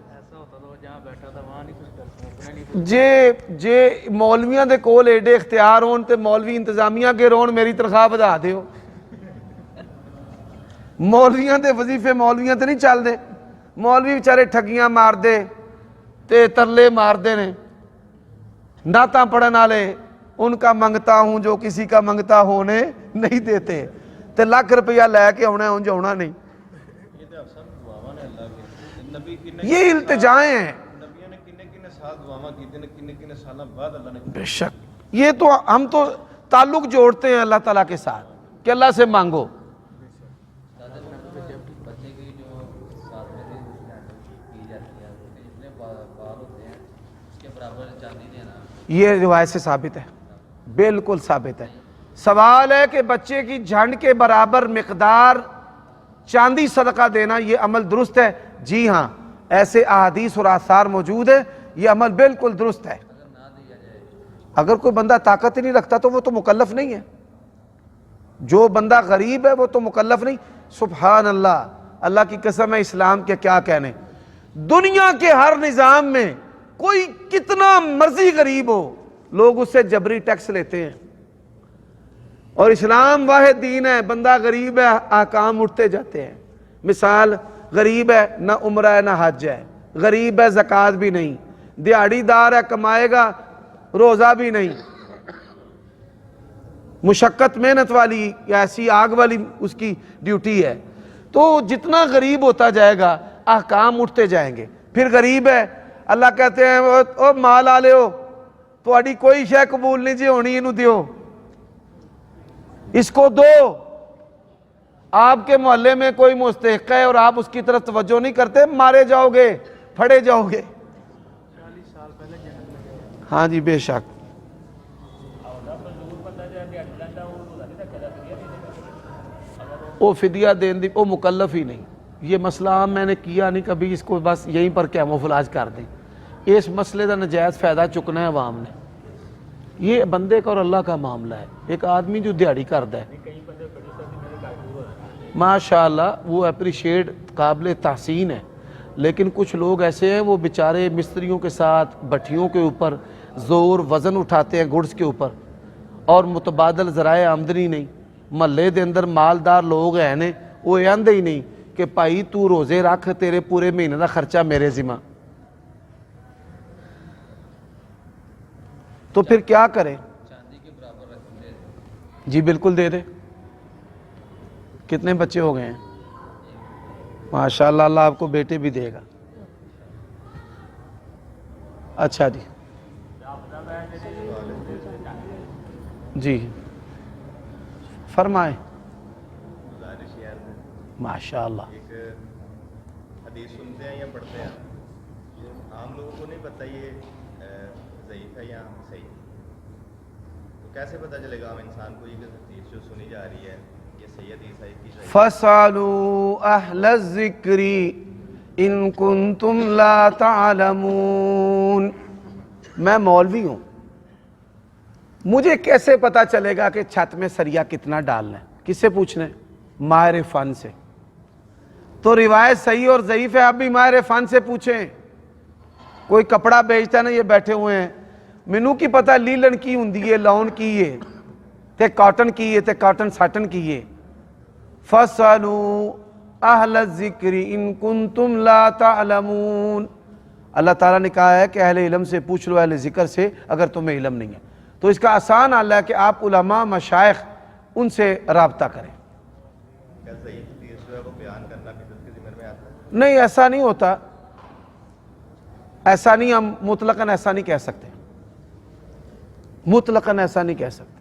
جے مولویاں دے کول ایڈے اختیار ہون تے مولوی انتظامیہ کے رون میری تنخواہ بڑھا دیو. مولویاں دے وظیفے مولویاں تے نہیں چل دے. مولوی بیچارے ٹھگیاں مار دے تے ترلے مار دے نے. نعتاں پڑھن والے ان کا منگتا ہوں جو کسی کا منگتا ہونے نہیں دیتے, تے لاکھ روپیہ لے کے ہونا ہے, انج ہونا نہیں. یہ التجائیں ہیں. بے شک یہ تو ہم تو تعلق جوڑتے ہیں اللہ تعالیٰ کے ساتھ کہ اللہ سے مانگو. یہ روایت سے ثابت ہے, بالکل ثابت ہے. سوال ہے کہ بچے کی جھنڈ کے برابر مقدار چاندی صدقہ دینا یہ عمل درست ہے؟ جی ہاں, ایسے احادیث اور آثار موجود ہے, یہ عمل بالکل درست ہے. اگر کوئی بندہ طاقت نہیں رکھتا تو وہ تو مکلف نہیں ہے. جو بندہ غریب ہے وہ تو مکلف نہیں. سبحان اللہ, اللہ کی قسم ہے, اسلام کے کیا کہنے. دنیا کے ہر نظام میں کوئی کتنا مرضی غریب ہو, لوگ اس سے جبری ٹیکس لیتے ہیں. اور اسلام واحد دین ہے, بندہ غریب ہے احکام اٹھتے جاتے ہیں. مثال, غریب ہے نہ عمرہ ہے نہ حج ہے, غریب ہے زکوٰۃ بھی نہیں, دیہڑی دار ہے کمائے گا روزہ بھی نہیں, مشقت محنت والی ایسی آگ والی اس کی ڈیوٹی ہے. تو جتنا غریب ہوتا جائے گا احکام اٹھتے جائیں گے. پھر غریب ہے, اللہ کہتے ہیں او مال آلے ہو تھوڑی کوئی شے قبول نہیں جی ہونی, انہوں دیو, اس کو دو. آپ کے محلے میں کوئی مستحق ہے اور آپ اس کی طرف توجہ نہیں کرتے, مارے جاؤ گے, پھڑے جاؤ گے. ہاں جی بے شک. وہ فدیہ دین دی وہ مکلف ہی نہیں. یہ مسئلہ میں نے کیا نہیں کبھی, اس کو بس یہیں پر کیموفلاج کر دیں. اس مسئلے کا نجائز فائدہ چکنا ہے عوام نے. یہ بندے کا اور اللہ کا معاملہ ہے. ایک آدمی جو دیہڑی کرتا ہے ماشاءاللہ وہ اپریشیٹ قابل تحسین ہے, لیکن کچھ لوگ ایسے ہیں وہ بیچارے مستریوں کے ساتھ بھٹیوں کے اوپر زور وزن اٹھاتے ہیں گڈس کے اوپر, اور متبادل ذرائع آمدنی نہیں. محلے دے اندر مالدار لوگ ہیں نے, وہ آندے ہی نہیں کہ بھائی تو روزے رکھ, تیرے پورے مہینے کا خرچہ میرے ذمہ. تو پھر کیا کریں؟ جی بالکل دے دے. کتنے بچے ہو گئے ہیں؟ ماشاءاللہ, اللہ آپ کو بیٹے بھی دے گا. اچھا جی جی فرمائیں. گزارش یہ ہے ماشاء اللہ. ایک حدیث سنتے ہیں یا پڑھتے ہیں, عام لوگوں کو نہیں پتہ یہ ضعیف ہے یا صحیح, تو کیسے پتہ چلے گا ہم انسان کو یہ حدیث جو سنی جا رہی ہے یہ صحیح حدیث ہے کہ ضعیف؟ فَاسْأَلُوا أَهْلَ الذِّكْرِ إِن كُنتُمْ لَا تَعْلَمُونَ. میں مولوی ہوں, مجھے کیسے پتا چلے گا کہ چھت میں سریا کتنا ڈالنا ہے؟ کس سے پوچھنا ہے؟ ماہر فن سے. تو روایت صحیح اور ضعیف ہے, آپ بھی ماہر فن سے پوچھیں. کوئی کپڑا بیچتا ہے نا, یہ بیٹھے ہوئے ہیں, مینو کی پتہ لیلن کی ہوندی ہے, لون کی ہے تے کاٹن کی ہے تے کاٹن ساٹن کی ہے. فَاسْأَلُوا أَهْلَ الذِّكْرِ إِن كُنتُمْ لَا تَعْلَمُونَ. اللہ تعالیٰ نے کہا ہے کہ اہل علم سے پوچھ لو, اہل ذکر سے, اگر تمہیں علم نہیں ہے. تو اس کا آسان حل ہے کہ آپ علماء مشائخ ان سے رابطہ کریں. کیا ضعیف حدیث جو ہے وہ بیان کرنا بدعت کے ذمہ میں آتا ہے؟ نہیں, ایسا نہیں ہوتا, ایسا نہیں, ہم مطلقاً ایسا نہیں کہہ سکتے, مطلقاً ایسا نہیں کہہ سکتے.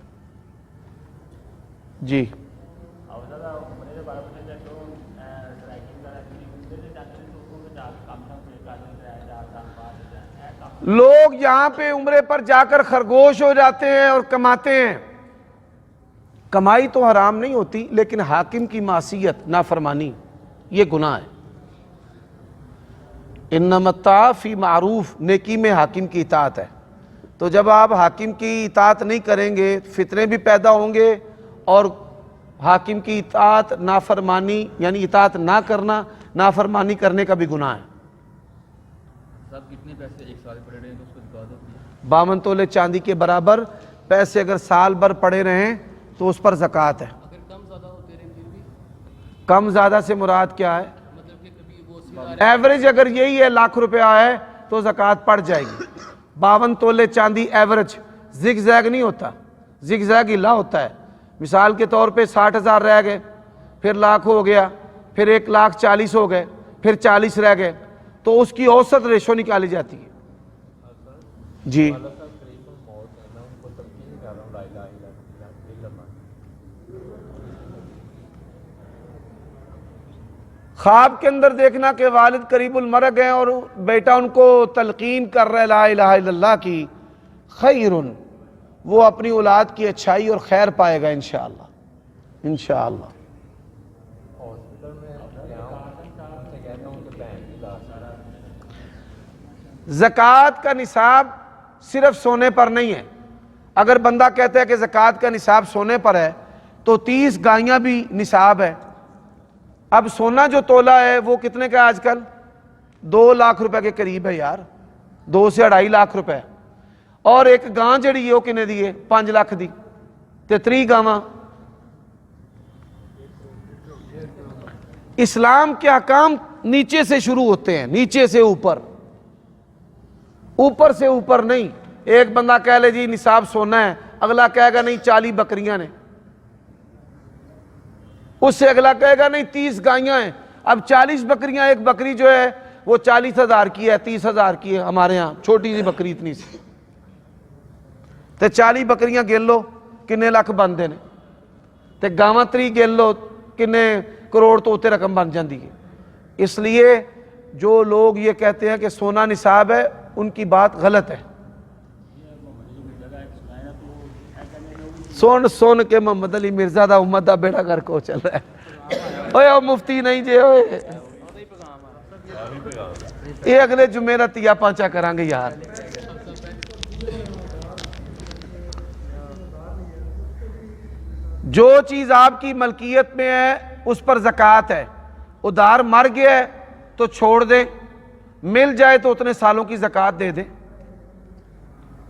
جی لوگ یہاں پہ عمرے پر جا کر خرگوش ہو جاتے ہیں اور کماتے ہیں. کمائی تو حرام نہیں ہوتی, لیکن حاکم کی معصیت, نافرمانی, یہ گناہ ہے. انما الطاعۃ فی معروف, نیکی میں حاکم کی اطاعت ہے. تو جب آپ حاکم کی اطاعت نہیں کریں گے, فتنے بھی پیدا ہوں گے, اور حاکم کی اطاعت نافرمانی یعنی اطاعت نہ کرنا, نافرمانی کرنے کا بھی گناہ ہے. صاحب کتنے پیسے ایک سال پڑے رہے ہیں تو اس کو زکات ہوتی ہے؟ 52 تولے چاندی کے برابر پیسے اگر سال بھر پڑے رہیں تو اس پر زکوٰۃ ہے. اگر کم زیادہ ہوتے رہے پھر بھی کم زیادہ سے مراد کیا ہے؟ مطلب کہ کبھی وہ ایوریج اگر یہی ہے, لاکھ روپیہ ہے تو زکوٰۃ پڑ جائے گی. 52 تولے چاندی ایوریج, زگ زیگ نہیں ہوتا, زگ زیگ ہلا ہوتا ہے. مثال کے طور پہ 60,000 رہ گئے, پھر لاکھ ہو گیا, پھر 1,40,000 ہو گئے, پھر 40 رہ گئے, تو اس کی اوسط ریشو نکالی جاتی ہے. جی خواب کے اندر دیکھنا کہ والد قریب المرگ ہیں اور بیٹا ان کو تلقین کر رہا ہے لا الہ الا اللہ کی, خیرن, وہ اپنی اولاد کی اچھائی اور خیر پائے گا انشاءاللہ, انشاءاللہ. زکوٰۃ کا نصاب صرف سونے پر نہیں ہے. اگر بندہ کہتا ہے کہ زکوٰۃ کا نصاب سونے پر ہے تو 30 گائیاں بھی نصاب ہے. اب سونا جو تولا ہے وہ کتنے کا آج کل؟ 2 لاکھ روپے کے قریب ہے یار, 2 سے 2.5 لاکھ روپے. اور ایک گاں جڑی ہے وہ کنے دی ہے؟ 5 لاکھ دی. تے 3 گاواں. اسلام کے احکام نیچے سے شروع ہوتے ہیں, نیچے سے اوپر, اوپر سے اوپر نہیں. ایک بندہ کہہ لے جی نصاب سونا ہے, اگلا کہے گا نہیں 40 بکریاں نے, اس سے اگلا کہے گا نہیں 30 گائیاں ہیں. اب 40 بکریاں, ایک بکری جو ہے وہ 40,000 کی ہے, 30,000 کی ہے ہمارے ہاں, چھوٹی سی بکری اتنی سی. تے 40 بکریاں گن لو کنے لاکھ بندے نے, تے گاواں 3 گن لو کنے کروڑ تو اتنے رقم بن جاندی ہے. اس لیے جو لوگ یہ کہتے ہیں کہ سونا نصاب ہے, ان کی بات غلط ہے. سن کے محمد علی مرزا دا امت دا بیڑا گھر کو چل رہا ہے. اوے مفتی نہیں جے, اوے یہ اگلے جمعے رتیا پانچا کریں گے یار. جو چیز آپ کی ملکیت میں ہے اس پر زکوٰۃ ہے. ادھار مر گیا ہے تو چھوڑ دے, مل جائے تو اتنے سالوں کی زکوٰۃ دے دے.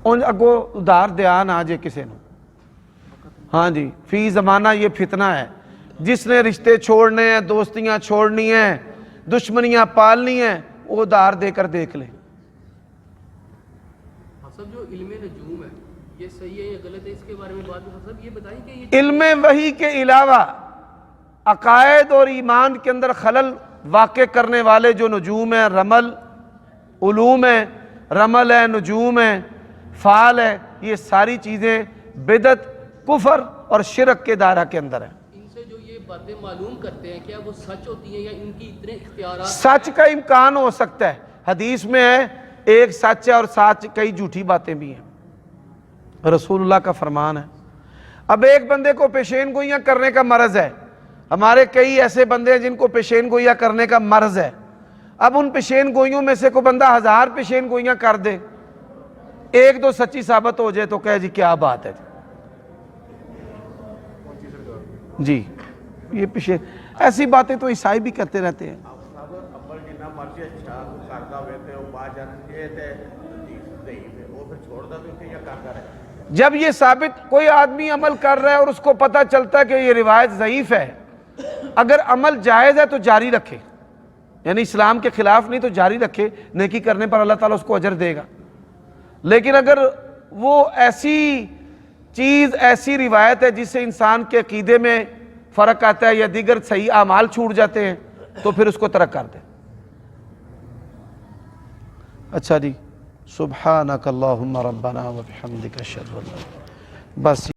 ان اگو ادھار دھیان آ جائے کسی نے. ہاں جی, فی زمانہ یہ فتنہ ہے. جس نے رشتے چھوڑنے ہیں, دوستیاں چھوڑنی ہیں, دشمنیاں پالنی ہیں, وہ ادھار دے کر دیکھ لیں. حسب جو علم نجوم ہے یہ صحیح ہے یا غلط ہے, اس کے بارے میں بات حسب یہ بتائیں کہ یہ علم وحی کے علاوہ عقائد اور ایمان کے اندر خلل واقع کرنے والے جو نجوم ہیں, رمل علوم ہے, رمل ہے, نجوم ہے, فال ہے, یہ ساری چیزیں بدعت، کفر اور شرک کے دائرہ کے اندر ہیں۔ ان سے جو یہ باتیں معلوم کرتے ہیں کیا وہ سچ ہوتی ہیں یا ان کی اتنے اختیارات؟ سچ کا امکان ہو سکتا ہے، حدیث میں ہے ایک سچ ہے اور ساتھ کئی جھوٹی باتیں بھی ہیں، رسول اللہ کا فرمان ہے۔ اب ایک بندے کو پیشین گوئیاں کرنے کا مرض ہے، ہمارے کئی ایسے بندے ہیں جن کو پیشین گوئیاں کرنے کا مرض ہے، اب ان پیشین گوئیوں میں سے کوئی بندہ 1000 پیشین گوئیاں کر دے، ایک دو سچی ثابت ہو جائے تو کہے جی کیا بات ہے جی، یہ پیشین ایسی باتیں تو عیسائی بھی کرتے رہتے ہیں۔ جب یہ ثابت کوئی آدمی عمل کر رہا ہے اور اس کو پتہ چلتا ہے کہ یہ روایت ضعیف ہے، اگر عمل جائز ہے تو جاری رکھے، یعنی اسلام کے خلاف نہیں تو جاری رکھے، نیکی کرنے پر اللہ تعالیٰ اس کو اجر دے گا۔ لیکن اگر وہ ایسی چیز، ایسی روایت ہے جس سے انسان کے عقیدے میں فرق آتا ہے یا دیگر صحیح اعمال چھوٹ جاتے ہیں تو پھر اس کو ترک کر دیں۔ اچھا جی، سبحانک اللہم ربنا و بحمدک اشہد ان لا الہ الا انت، بس